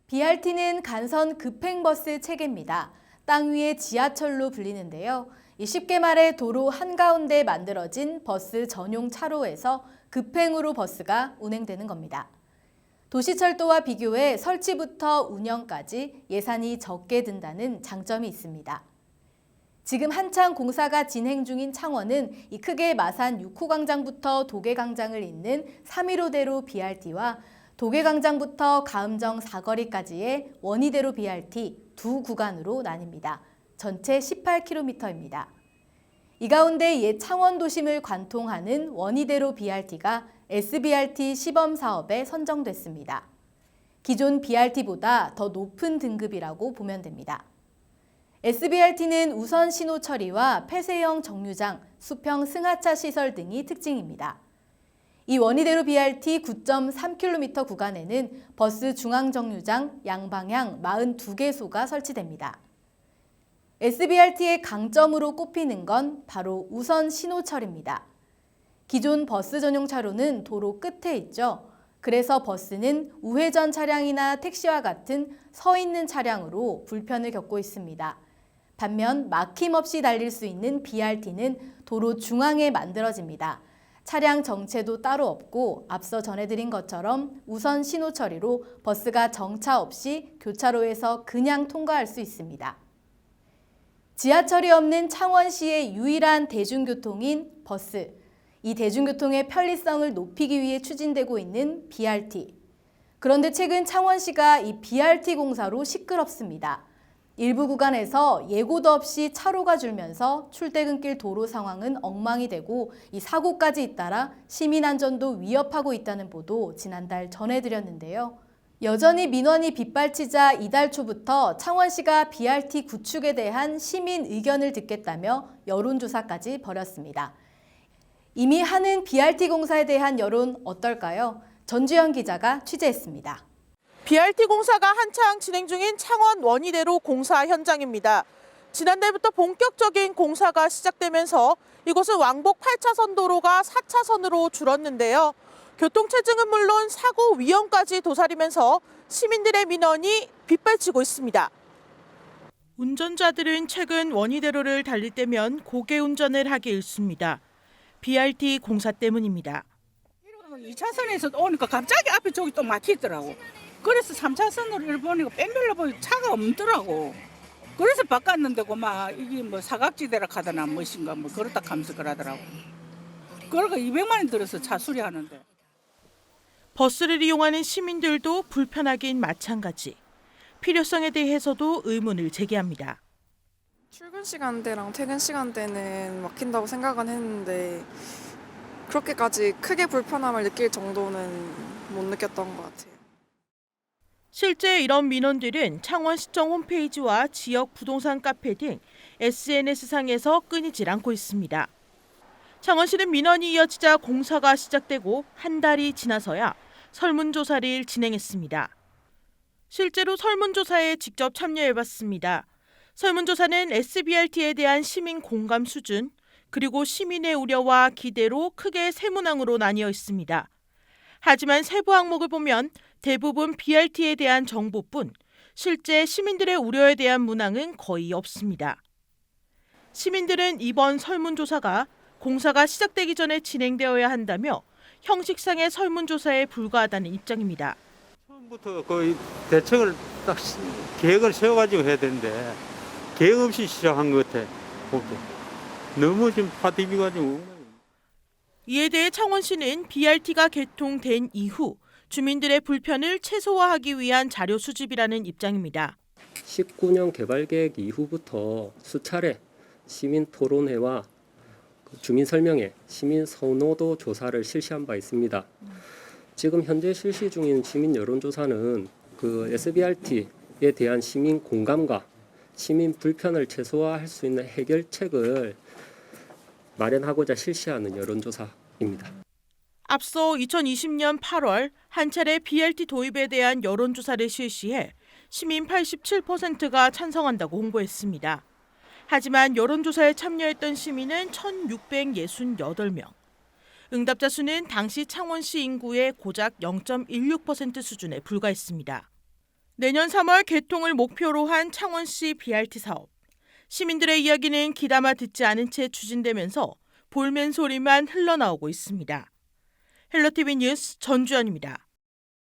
BRT는 간선 급행버스 체계입니다. 땅 위의 지하철로 불리는데요. 쉽게 말해 도로 한가운데 만들어진 버스 전용 차로에서 급행으로 버스가 운행되는 겁니다. 도시철도와 비교해 설치부터 운영까지 예산이 적게 든다는 장점이 있습니다. 지금 한창 공사가 진행 중인 창원은 크게 마산 6호 광장부터 도계광장을 잇는 315대로 BRT와 도계광장부터 가음정 사거리까지의 원희대로 BRT 두 구간으로 나뉩니다. 전체 18km입니다. 이 가운데 옛 창원 도심을 관통하는 원희대로 BRT가 SBRT 시범 사업에 선정됐습니다. 기존 BRT보다 더 높은 등급이라고 보면 됩니다. SBRT는 우선 신호 처리와 폐쇄형 정류장, 수평 승하차 시설 등이 특징입니다. 이 원희대로 BRT 9.3km 구간에는 버스 중앙 정류장 양방향 42개소가 설치됩니다. SBRT의 강점으로 꼽히는 건 바로 우선 신호 처리입니다. 기존 버스 전용 차로는 도로 끝에 있죠. 그래서 버스는 우회전 차량이나 택시와 같은 서 있는 차량으로 불편을 겪고 있습니다. 반면 막힘없이 달릴 수 있는 BRT는 도로 중앙에 만들어집니다. 차량 정체도 따로 없고 앞서 전해드린 것처럼 우선 신호 처리로 버스가 정차 없이 교차로에서 그냥 통과할 수 있습니다. 지하철이 없는 창원시의 유일한 대중교통인 버스. 이 대중교통의 편리성을 높이기 위해 추진되고 있는 BRT. 그런데 최근 창원시가 이 BRT 공사로 시끄럽습니다. 일부 구간에서 예고도 없이 차로가 줄면서 출퇴근길 도로 상황은 엉망이 되고 이 사고까지 잇따라 시민 안전도 위협하고 있다는 보도 지난달 전해드렸는데요. 여전히 민원이 빗발치자 이달 초부터 창원시가 BRT 구축에 대한 시민 의견을 듣겠다며 여론조사까지 벌였습니다. 이미 하는 BRT 공사에 대한 여론 어떨까요? 전주현 기자가 취재했습니다. BRT 공사가 한창 진행 중인 창원 원희대로 공사 현장입니다. 지난달부터 본격적인 공사가 시작되면서 이곳은 왕복 8차선 도로가 4차선으로 줄었는데요. 교통체증은 물론 사고 위험까지 도사리면서 시민들의 민원이 빗발치고 있습니다. 운전자들은 최근 원희대로를 달릴 때면 고개 운전을 하기 일쑤입니다. BRT 공사 때문입니다. 2차선에서 오니까 갑자기 앞에 저기 또 막히더라고. 그래서 3차선으로 보니까 뺑글러 보니 차가 없더라고. 그래서 바꿨는데 막 이게 뭐 사각지대라 하더나 무엇인가 뭐 그렇다 하면서 그러더라고. 그러니까 200만 원 들어서 차 수리하는데. 버스를 이용하는 시민들도 불편하긴 마찬가지. 필요성에 대해서도 의문을 제기합니다. 출근 시간대랑 퇴근 시간대는 막힌다고 생각은 했는데 그렇게까지 크게 불편함을 느낄 정도는 못 느꼈던 것 같아요. 실제 이런 민원들은 창원시청 홈페이지와 지역 부동산 카페 등 SNS상에서 끊이질 않고 있습니다. 창원시는 민원이 이어지자 공사가 시작되고 한 달이 지나서야 설문조사를 진행했습니다. 실제로 설문조사에 직접 참여해봤습니다. 설문조사는 SBRT에 대한 시민 공감 수준, 그리고 시민의 우려와 기대로 크게 세 문항으로 나뉘어 있습니다. 하지만 세부 항목을 보면 대부분 BRT에 대한 정보뿐 실제 시민들의 우려에 대한 문항은 거의 없습니다. 시민들은 이번 설문조사가 공사가 시작되기 전에 진행되어야 한다며 형식상의 설문조사에 불과하다는 입장입니다. 처음부터 거의 대책을 딱 계획을 세워가지고 해야 되는데 계획 없이 시작한 것 같아. 너무 지금 파티비가지고. 이에 대해 창원시는 BRT가 개통된 이후 주민들의 불편을 최소화하기 위한 자료 수집이라는 입장입니다. 19년 개발계획 이후부터 수차례 시민 토론회와 주민 설명회, 시민 선호도 조사를 실시한 바 있습니다. 지금 현재 실시 중인 시민 여론조사는 SBRT에 대한 시민 공감과 시민 불편을 최소화할 수 있는 해결책을 마련하고자 실시하는 여론조사입니다. 앞서 2020년 8월 한 차례 BRT 도입에 대한 여론조사를 실시해 시민 87%가 찬성한다고 홍보했습니다. 하지만 여론조사에 참여했던 시민은 1,668명. 응답자 수는 당시 창원시 인구의 고작 0.16% 수준에 불과했습니다. 내년 3월 개통을 목표로 한 창원시 BRT 사업. 시민들의 이야기는 귀담아 듣지 않은 채 추진되면서 볼멘 소리만 흘러나오고 있습니다. 헬로티비 뉴스 전주연입니다.